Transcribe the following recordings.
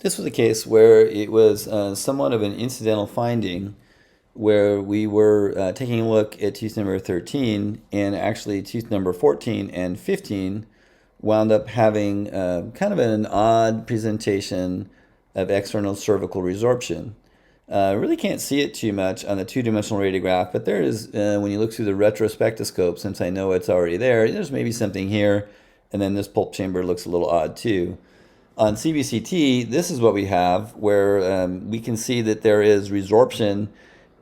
This was a case where it was somewhat of an incidental finding where we were taking a look at tooth number 13, and actually tooth number 14 and 15 wound up having kind of an odd presentation of external cervical resorption. Really can't see it too much on the two-dimensional radiograph, but there is, when you look through the retrospectoscope, since I know it's already there, there's maybe something here, and then this pulp chamber looks a little odd too. On CBCT, this is what we have, where we can see that there is resorption,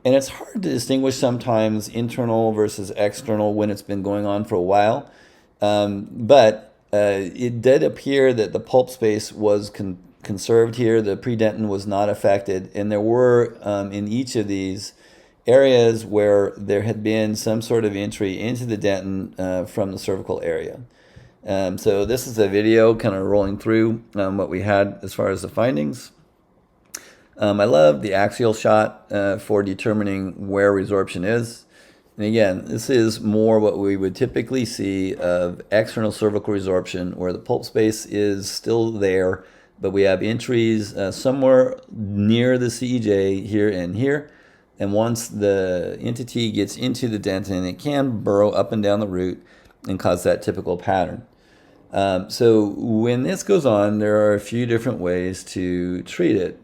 and it's hard to distinguish sometimes internal versus external when it's been going on for a while. But it did appear that the pulp space was conserved here. The predentin was not affected, and there were in each of these areas where there had been some sort of entry into the dentin from the cervical area. So this is a video kind of rolling through what we had as far as the findings. I love the axial shot for determining where resorption is. And again, this is more what we would typically see of external cervical resorption, where the pulp space is still there, but we have entries somewhere near the CEJ here and here. And once the entity gets into the dentin, it can burrow up and down the root and cause that typical pattern. So when this goes on, there are a few different ways to treat it.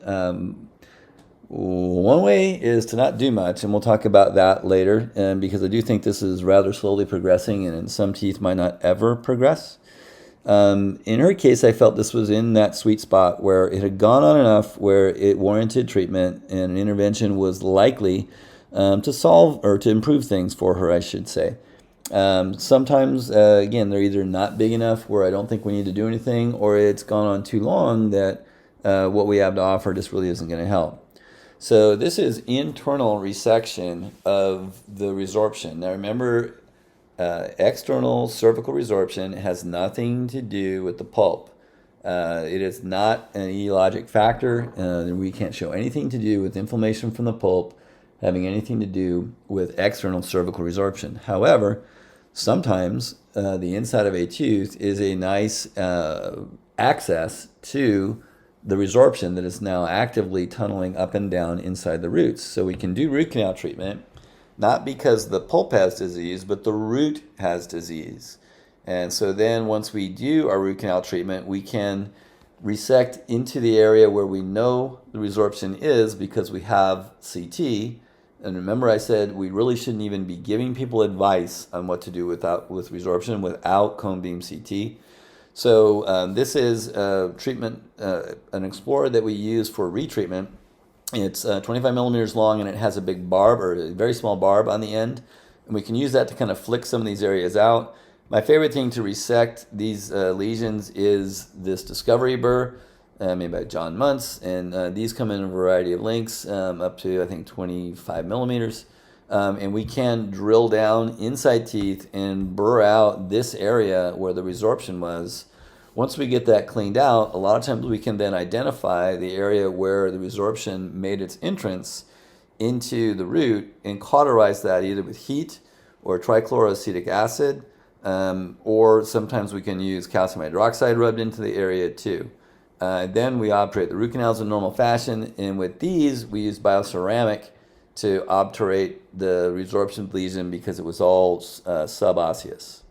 One way is to not do much, and we'll talk about that later, because I do think this is rather slowly progressing, and in some teeth might not ever progress. In her case, I felt this was in that sweet spot where it had gone on enough where it warranted treatment, and an intervention was likely to solve or to improve things for her, I should say. Sometimes, again, they're either not big enough where I don't think we need to do anything, or it's gone on too long that what we have to offer just really isn't going to help. So this is internal resection of the resorption. Now remember, external cervical resorption has nothing to do with the pulp. It is not an etiologic factor. We can't show anything to do with inflammation from the pulp having anything to do with external cervical resorption. However, sometimes the inside of a tooth is a nice access to the resorption that is now actively tunneling up and down inside the roots. So we can do root canal treatment, not because the pulp has disease, but the root has disease. And so then once we do our root canal treatment, we can resect into the area where we know the resorption is because we have CT. And remember, I said we really shouldn't even be giving people advice on what to do with resorption without cone beam CT. So this is a treatment, an Explorer that we use for retreatment. It's 25 millimeters long, and it has a big barb, or a very small barb on the end. And we can use that to kind of flick some of these areas out. My favorite thing to resect these lesions is this Discovery burr, made by John Muntz, and these come in a variety of lengths, up to I think 25 millimeters, and we can drill down inside teeth and burr out this area where the resorption was. Once we get that cleaned out, a lot of times we can then identify the area where the resorption made its entrance into the root and cauterize that either with heat or trichloroacetic acid, or sometimes we can use calcium hydroxide rubbed into the area too. Then we obturate the root canals in normal fashion, and with these we use bioceramic to obturate the resorption lesion because it was all subosseous.